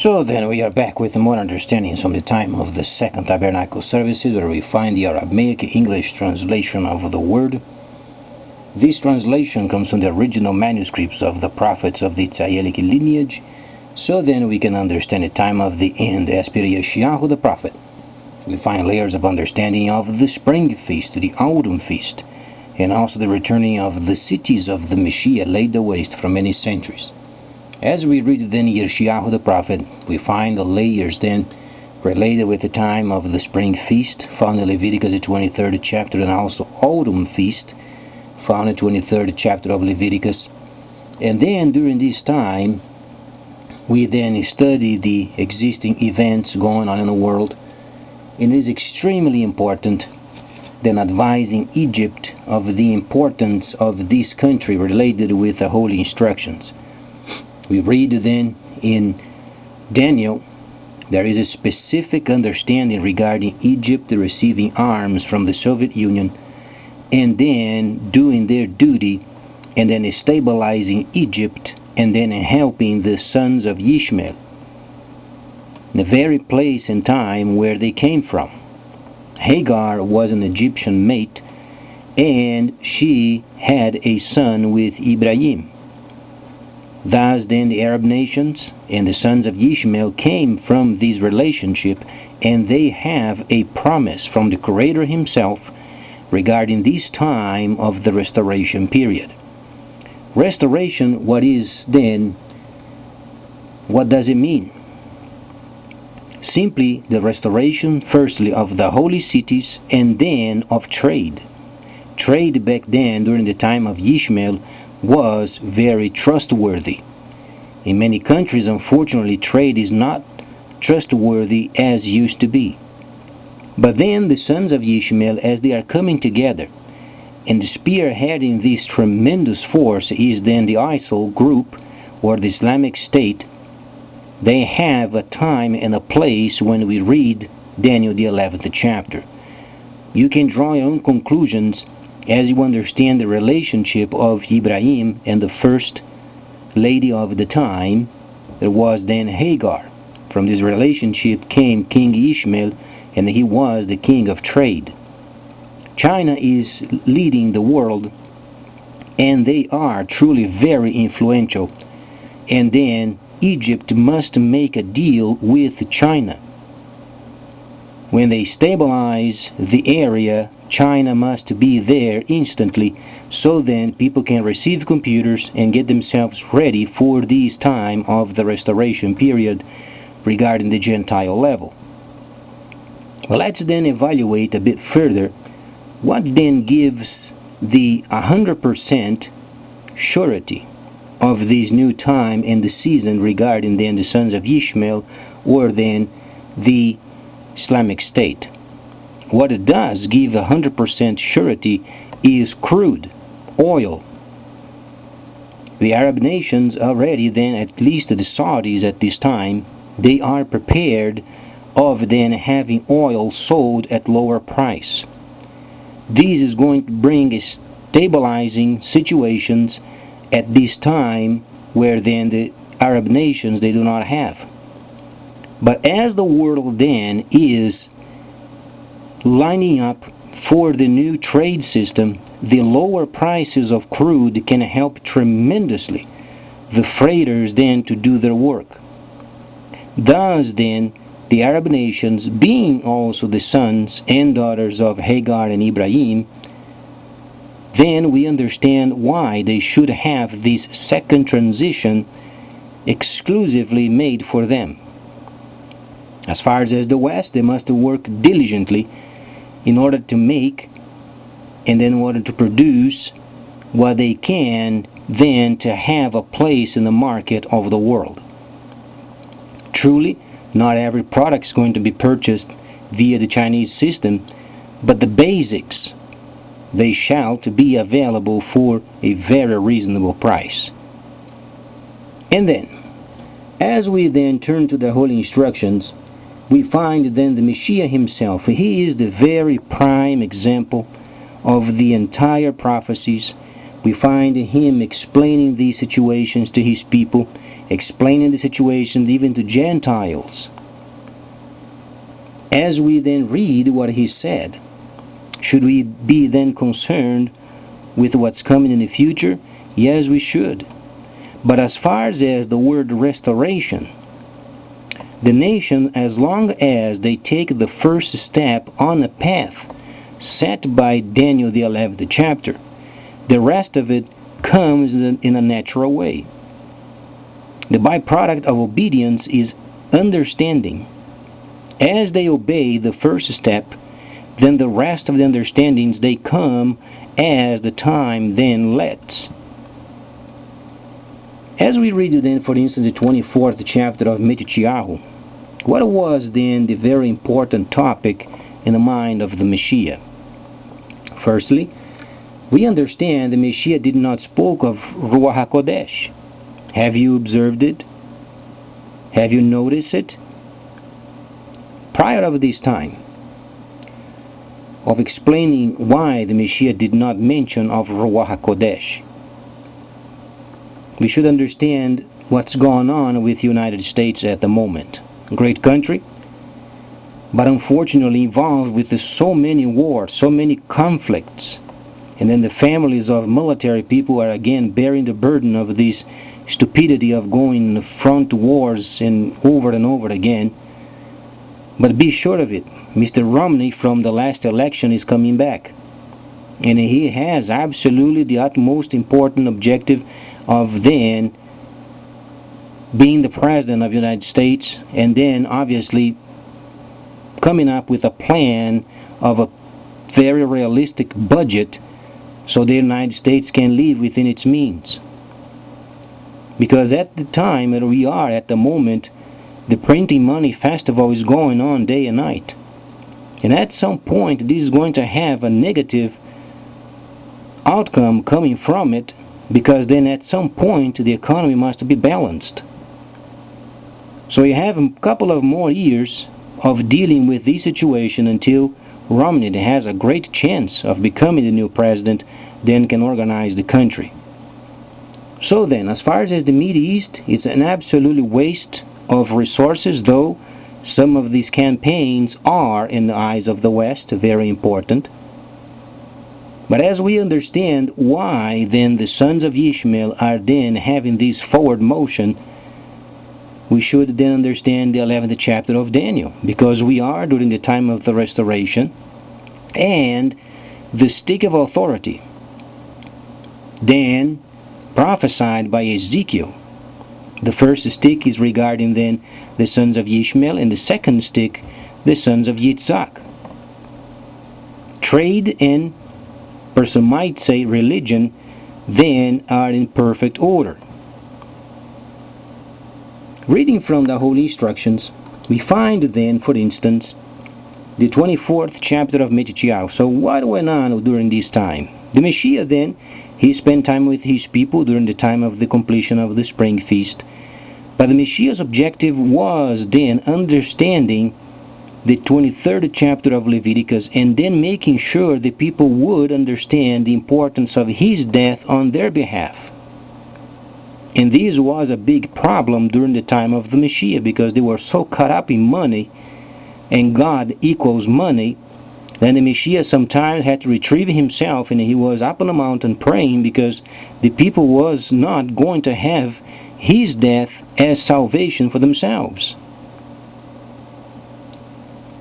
So then we are back with more understandings from the time of the Second Tabernacle services, where we find the Aramaic English translation of the word. This translation comes from the original manuscripts of the prophets of the Tzayelic lineage, so then we can understand the time of the end as per Yeshayahu the prophet. We find layers of understanding of the spring feast, the autumn feast, and also the returning of the cities of the Messiah laid waste for many centuries. As we read then Yeshayahu the prophet, we find the layers then related with the time of the spring feast, found in Leviticus the 23rd chapter, and also autumn feast, found in the 23rd chapter of Leviticus. And then during this time, we then study the existing events going on in the world. It is extremely important then advising Egypt of the importance of this country related with the holy instructions. We read then in Daniel, there is a specific understanding regarding Egypt receiving arms from the Soviet Union and then doing their duty and then stabilizing Egypt and then helping the sons of Ishmael, the very place and time where they came from. Hagar was an Egyptian mate, and she had a son with Ibrahim. Thus then the Arab nations and the sons of Ishmael came from this relationship, and they have a promise from the Creator himself regarding this time of the restoration period. Restoration, what is then? What does it mean? Simply the restoration firstly of the holy cities and then of trade. Trade back then during the time of Ishmael was very trustworthy. In many countries, unfortunately, trade is not trustworthy as used to be. But then the sons of Ishmael, as they are coming together, and spearheading this tremendous force is then the ISIL group, or the Islamic State. They have a time and a place when we read Daniel the 11th chapter. You can draw your own conclusions as you understand the relationship of Ibrahim and the first lady of the time. There was then Hagar. From this relationship came King Ishmael, and he was the king of trade. China is leading the world, and they are truly very influential. And then Egypt must make a deal with China. When they stabilize the area, China must be there instantly, so then people can receive computers and get themselves ready for this time of the restoration period regarding the Gentile level. Well, let's then evaluate a bit further what then gives the 100% surety of this new time and the season regarding then the sons of Ishmael or then the Islamic State. What it does give 100% surety is crude oil. The Arab nations already then, at least the Saudis at this time, they are prepared of then having oil sold at lower price. This is going to bring a stabilizing situations at this time where then the Arab nations they do not have. But as the world then is lining up for the new trade system, the lower prices of crude can help tremendously the freighters then to do their work. Thus then the Arab nations, being also the sons and daughters of Hagar and Ibrahim, then we understand why they should have this second transition exclusively made for them. As far as the West, they must work diligently in order to make and then in order to produce what they can then to have a place in the market of the world. Truly, not every product is going to be purchased via the Chinese system, but the basics, they shall to be available for a very reasonable price. And then, as we then turn to the holy instructions, we find then the Messiah himself. He is the very prime example of the entire prophecies. We find him explaining these situations to his people, explaining the situations even to Gentiles. As we then read what he said, should we be then concerned with what's coming in the future? Yes, we should. But as far as the word restoration, the nation, as long as they take the first step on a path set by Daniel the 11th chapter, the rest of it comes in a natural way. The byproduct of obedience is understanding. As they obey the first step, then the rest of the understandings, they come as the time then lets. As we read then, for instance, the 24th chapter of Matthew, what was then the very important topic in the mind of the Messiah? Firstly, we understand the Messiah did not speak of Ruach HaKodesh. Have you observed it? Have you noticed it? Prior of this time, of explaining why the Messiah did not mention of Ruach HaKodesh, we should understand what's going on with the United States at the moment. Great country, but unfortunately involved with so many wars, so many conflicts, and then the families of military people are again bearing the burden of this stupidity of going front wars and over again. But be sure of it, Mr. Romney from the last election is coming back, and he has absolutely the utmost important objective of then being the President of the United States, and then obviously coming up with a plan of a very realistic budget so the United States can live within its means. Because at the time that we are at the moment, the printing money festival is going on day and night. And at some point this is going to have a negative outcome coming from it, because then at some point the economy must be balanced. So you have a couple of more years of dealing with this situation until Romney has a great chance of becoming the new president, then can organize the country. So then, as far as the Middle East, it's an absolute waste of resources, though some of these campaigns are, in the eyes of the West, very important. But as we understand why then the sons of Ishmael are then having this forward motion, we should then understand the 11th chapter of Daniel, because we are during the time of the restoration, and the stick of authority then prophesied by Ezekiel. The first stick is regarding then the sons of Ishmael, and the second stick the sons of Yitzhak. Trade and, person might say, religion then are in perfect order. Reading from the Holy Instructions, we find then, for instance, the 24th chapter of Matthew. So what went on during this time? The Messiah then, he spent time with his people during the time of the completion of the spring feast. But the Messiah's objective was then understanding the 23rd chapter of Leviticus, and then making sure the people would understand the importance of his death on their behalf. And this was a big problem during the time of the Messiah, because they were so caught up in money, and God equals money, that the Messiah sometimes had to retrieve himself, and he was up on a mountain praying, because the people was not going to have his death as salvation for themselves.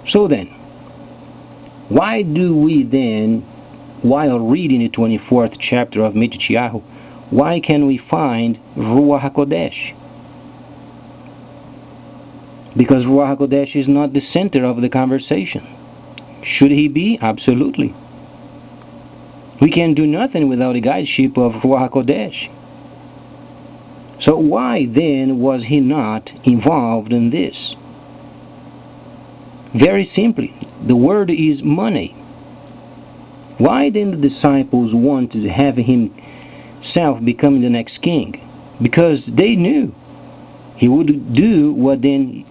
So then, why do we then, while reading the 24th chapter of Matthew, why can we find Ruach HaKodesh? Because Ruach HaKodesh is not the center of the conversation. Should he be? Absolutely. We can do nothing without the guideship of Ruach HaKodesh. So why then was he not involved in this? Very simply, the word is money. Why then the disciples wanted to have himself becoming the next king? Because they knew he would do what then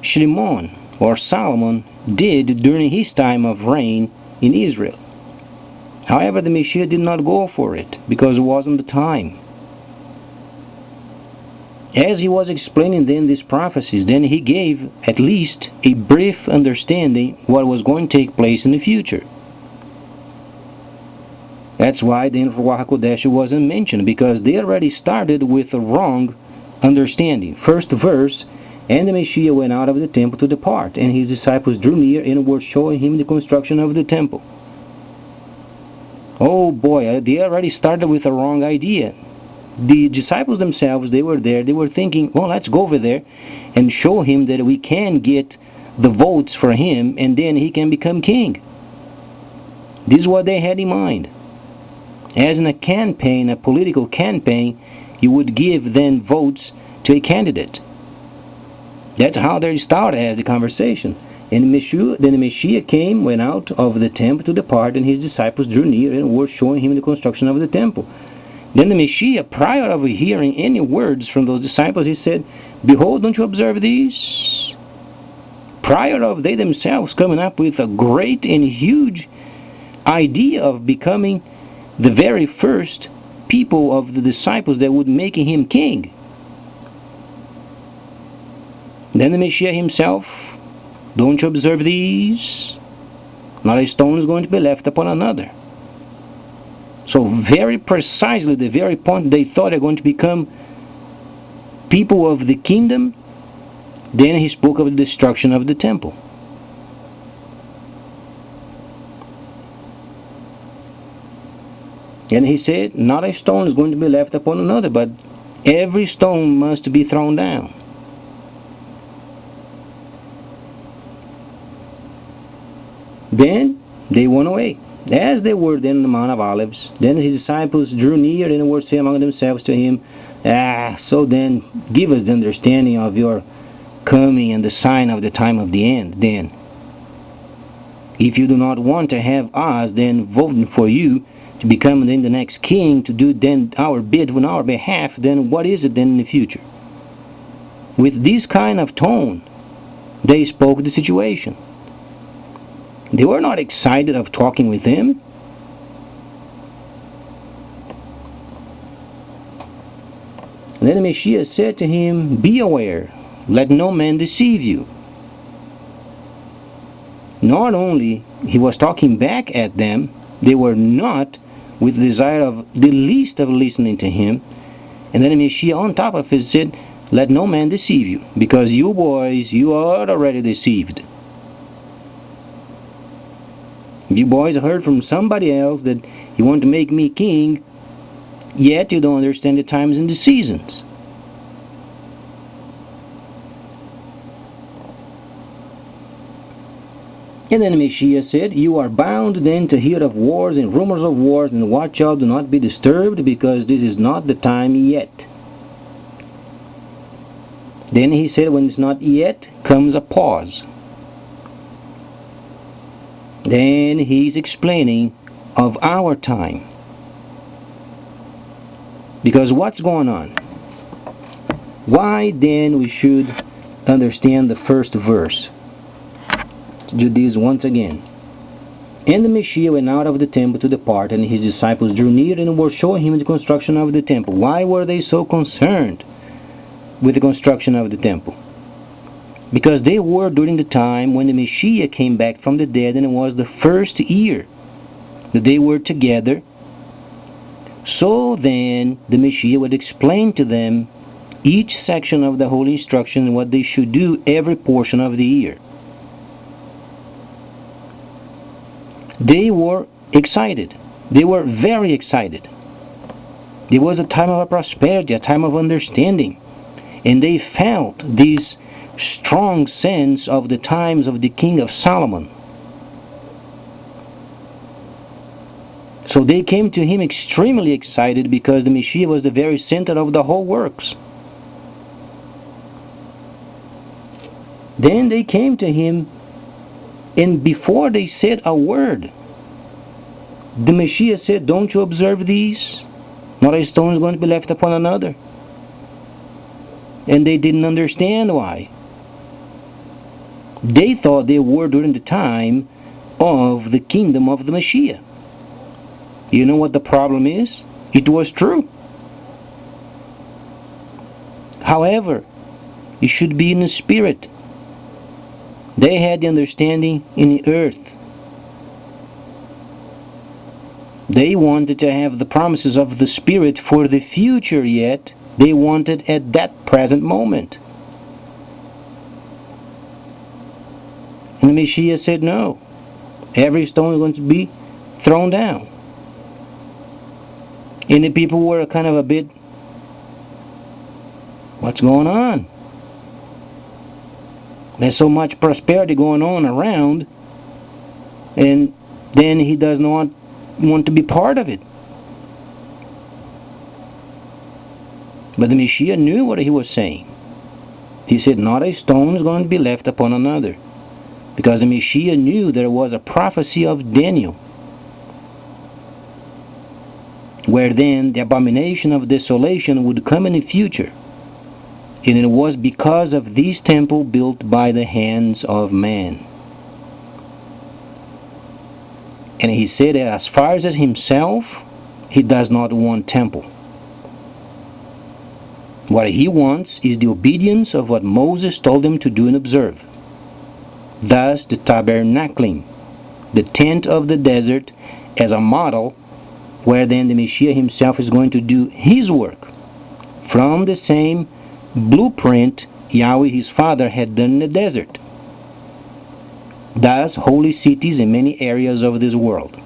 Shimon or Solomon did during his time of reign in Israel. However, the Messiah did not go for it, because it wasn't the time. As he was explaining then these prophecies, then he gave at least a brief understanding what was going to take place in the future. That's why then Ruach HaKodesh wasn't mentioned, because they already started with a wrong understanding. First verse, and the Messiah went out of the temple to depart, and his disciples drew near and were showing him the construction of the temple. Oh boy, they already started with a wrong idea. The disciples themselves, they were there, they were thinking, well, let's go over there and show him that we can get the votes for him, and then he can become king. This is what they had in mind. As in a campaign, a political campaign, you would give then votes to a candidate. That's how they started as the conversation. And then the Messiah came, went out of the temple to depart, and his disciples drew near and were showing him the construction of the temple. Then the Messiah, prior of hearing any words from those disciples, he said, behold, don't you observe these? Prior of they themselves coming up with a great and huge idea of becoming the very first people of the disciples that would make him king. Then the Messiah himself, don't you observe these? Not a stone is going to be left upon another. So very precisely the very point they thought they're going to become people of the kingdom, then he spoke of the destruction of the temple. And he said, not a stone is going to be left upon another, but every stone must be thrown down. Then they went away. As they were then in the Mount of Olives, then his disciples drew near and were saying among themselves to him, so then give us the understanding of your coming and the sign of the time of the end. Then, if you do not want to have us then voting for you to become then the next king, to do then our bid on our behalf, then what is it then in the future? With this kind of tone, they spoke the situation. They were not excited of talking with him. And then the Messiah said to him, be aware, let no man deceive you. Not only he was talking back at them, they were not with the desire of the least of listening to him. And then the Messiah on top of it said, let no man deceive you, because you boys, you are already deceived. You boys heard from somebody else that you want to make me king, yet you don't understand the times and the seasons. And then Messiah said, you are bound then to hear of wars and rumors of wars, and watch out, do not be disturbed, because this is not the time yet. Then he said, when it's not yet, comes a pause. Then he's explaining of our time. Because what's going on? Why then we should understand the first verse? To do this once again. And the Messiah went out of the temple to depart, and his disciples drew near and were showing him the construction of the temple. Why were they so concerned with the construction of the temple? Because they were during the time when the Messiah came back from the dead, and it was the first year that they were together. So then the Messiah would explain to them each section of the holy instruction and what they should do every portion of the year. They were excited. They were very excited. There was a time of prosperity, a time of understanding, and they felt this strong sense of the times of the King of Solomon. So they came to him extremely excited, because the Messiah was the very center of the whole works. Then they came to him, and before they said a word, the Messiah said, don't you observe these? Not a stone is going to be left upon another. And they didn't understand why. They thought they were during the time of the kingdom of the Messiah. You know what the problem is? It was true. However, it should be in the spirit. They had the understanding in the earth. They wanted to have the promises of the Spirit for the future, yet they wanted at that present moment. And the Messiah said, no, every stone is going to be thrown down. And the people were kind of a bit, what's going on? There's so much prosperity going on around, and then he does not want to be part of it. But the Messiah knew what he was saying. He said, not a stone is going to be left upon another. Because the Messiah knew there was a prophecy of Daniel, where then the abomination of desolation would come in the future. And it was because of this temple built by the hands of man. And he said that as far as himself, he does not want temple. What he wants is the obedience of what Moses told him to do and observe. Thus the tabernacling, the tent of the desert, as a model where then the Messiah himself is going to do his work from the same blueprint Yahweh his Father had done in the desert. Thus holy cities in many areas of this world,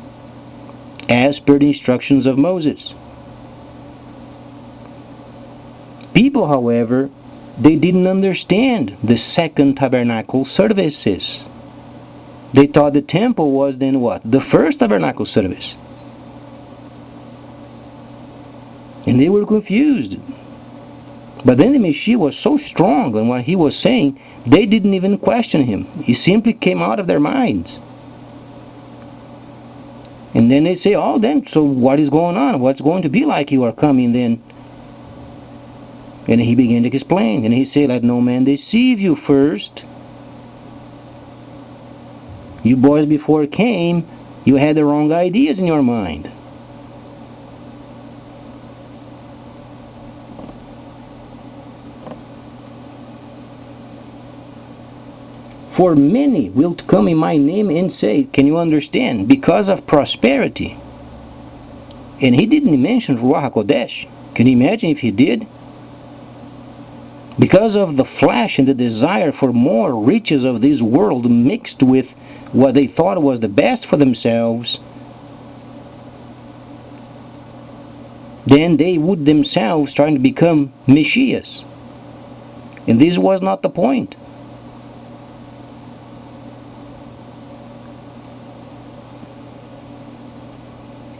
as per the instructions of Moses. People, however, they didn't understand the second tabernacle services. They thought the temple was then what? The first tabernacle service. And they were confused. But then the Messiah was so strong in what he was saying, they didn't even question him. He simply came out of their minds. And then they say, oh, then, so what is going on? What's going to be like you are coming then? And he began to explain. And he said, let no man deceive you first. You boys before it came, you had the wrong ideas in your mind. For many will come in my name and say, can you understand? Because of prosperity. And he didn't mention Ruach HaKodesh. Can you imagine if he did? Because of the flesh and the desire for more riches of this world mixed with what they thought was the best for themselves, then they would themselves try to become messiahs. And this was not the point.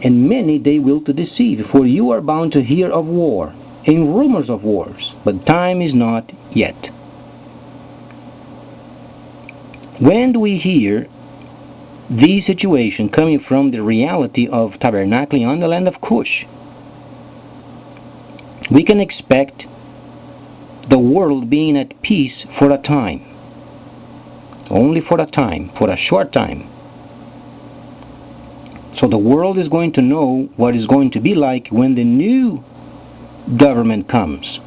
And many they will to deceive, for you are bound to hear of war, and rumors of wars, but time is not yet. When do we hear this situation coming from the reality of tabernacling on the land of Cush? We can expect the world being at peace for a time. Only for a time, for a short time. So the world is going to know what it's going to be like when the new government comes.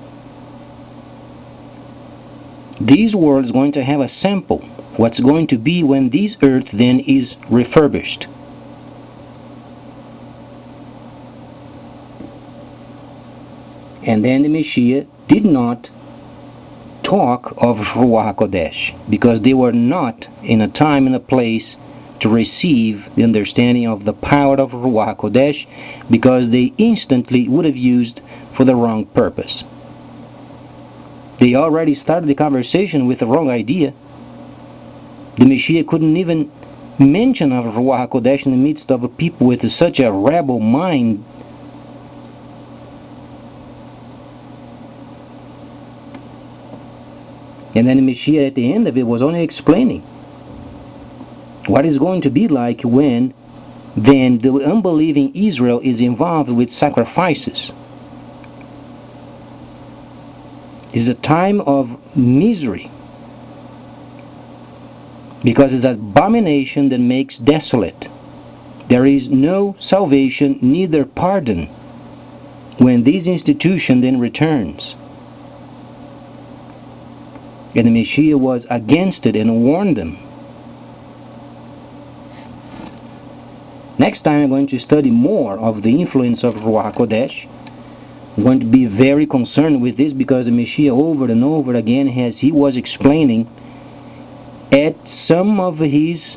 This world is going to have a sample what's going to be when this earth then is refurbished. And then the Messiah did not talk of Ruach HaKodesh, because they were not in a time and a place to receive the understanding of the power of Ruach HaKodesh, because they instantly would have used for the wrong purpose. They already started the conversation with the wrong idea. The Messiah couldn't even mention of Ruach HaKodesh in the midst of a people with such a rebel mind. And then the Messiah at the end of it was only explaining what is going to be like when then the unbelieving Israel is involved with sacrifices. It is a time of misery, because it's an abomination that makes desolate. There is no salvation, neither pardon, when this institution then returns. And the Messiah was against it and warned them. Next time I'm going to study more of the influence of Ruach HaKodesh. I'm going to be very concerned with this because the Messiah over and over again, as he was explaining, at some of his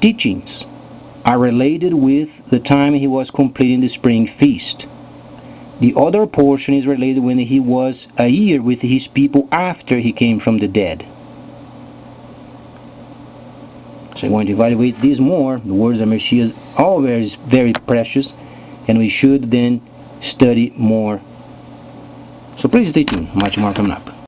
teachings are related with the time he was completing the spring feast. The other portion is related when he was a year with his people after he came from the dead. So I'm going to evaluate this more. The words of Messiah are always very precious, and we should then study more. So please stay tuned. Much more coming up.